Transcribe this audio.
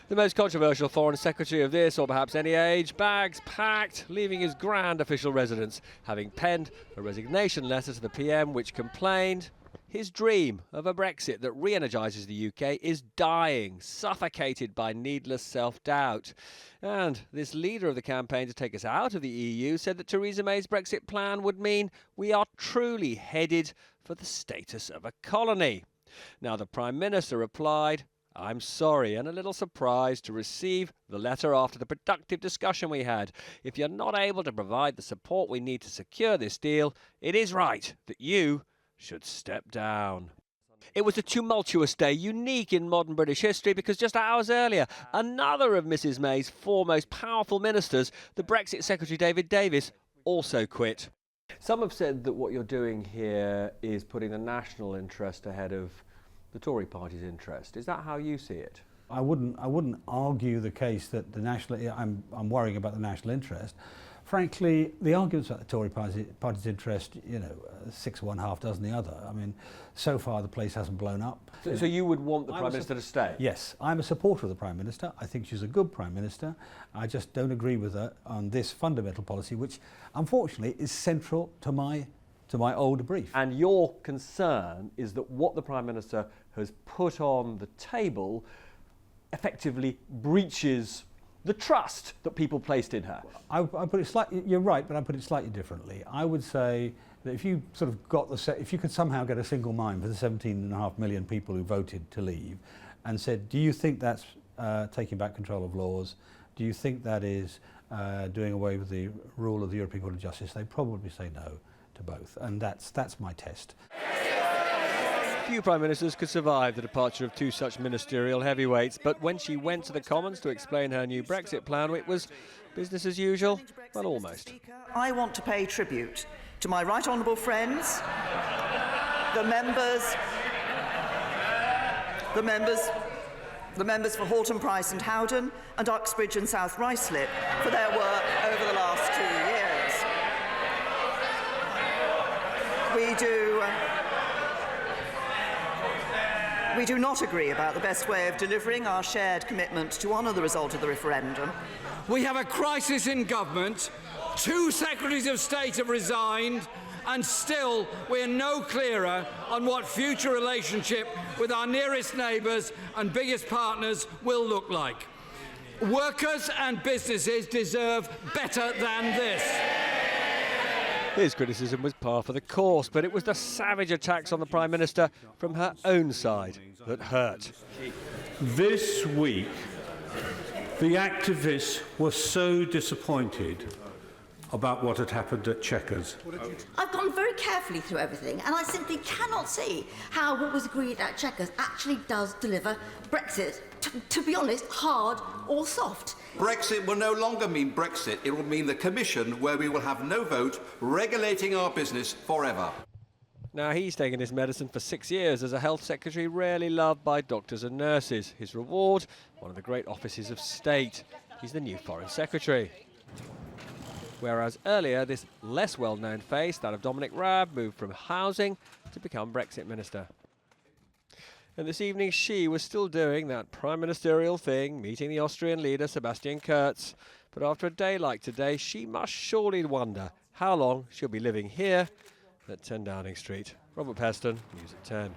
The most controversial foreign secretary of this, or perhaps any age, bags packed, leaving his grand official residence, having penned a resignation letter to the PM which complained his dream of a Brexit that re-energises the UK is dying, suffocated by needless self-doubt. And this leader of the campaign to take us out of the EU said that Theresa May's Brexit plan would mean we are truly headed for the status of a colony. Now, the Prime Minister replied, "I'm sorry and a little surprised to receive the letter after the productive discussion we had. If you're not able to provide the support we need to secure this deal, it is right that you should step down." It was a tumultuous day, unique in modern British history, because just hours earlier, another of Mrs May's four most powerful ministers, the Brexit Secretary David Davis, also quit. Some have said that what you're doing here is putting the national interest ahead of the Tory party's interest. Is that how you see it? I wouldn't argue the case that the national. I'm worrying about the national interest. Frankly, the arguments about the Tory party's interest, 6 of one, half dozen the other. I mean, so far the place hasn't blown up. So you would want the Prime Minister to stay? Yes, I'm a supporter of the Prime Minister. I think she's a good Prime Minister. I just don't agree with her on this fundamental policy, which unfortunately is central to my old brief. And your concern is that what the Prime Minister has put on the table effectively breaches the trust that people placed in her. I put it slightly. You're right, but I put it slightly differently. I would say that if you sort of if you could somehow get a single mind for the 17.5 million people who voted to leave, and said, do you think that's taking back control of laws? Do you think that is doing away with the rule of the European Court of Justice? They'd probably say no to both, and that's my test. Few Prime Ministers could survive the departure of two such ministerial heavyweights, but when she went to the Commons to explain her new Brexit plan, it was business as usual. Well, almost. I want to pay tribute to my right honourable friends, the members for Halton, Price and Howden, and Uxbridge and South Ruislip for their work over the last 2 years. We do not agree about the best way of delivering our shared commitment to honour the result of the referendum. We have a crisis in government, 2 Secretaries of State have resigned, and still we're no clearer on what future relationship with our nearest neighbours and biggest partners will look like. Workers and businesses deserve better than this. His criticism was par for the course, but it was the savage attacks on the Prime Minister from her own side that hurt. This week, the activists were so disappointed about what had happened at Chequers. I've gone very carefully through everything, and I simply cannot see how what was agreed at Chequers actually does deliver Brexit, to be honest, hard or soft. Brexit will no longer mean Brexit. It will mean the Commission, where we will have no vote, regulating our business forever. Now, he's taken his medicine for 6 years as a health secretary rarely loved by doctors and nurses. His reward, one of the great offices of state. He's the new foreign secretary. Whereas earlier, this less well-known face, that of Dominic Raab, moved from housing to become Brexit minister. And this evening, she was still doing that prime ministerial thing, meeting the Austrian leader, Sebastian Kurz. But after a day like today, she must surely wonder how long she'll be living here at 10 Downing Street. Robert Peston, News at 10.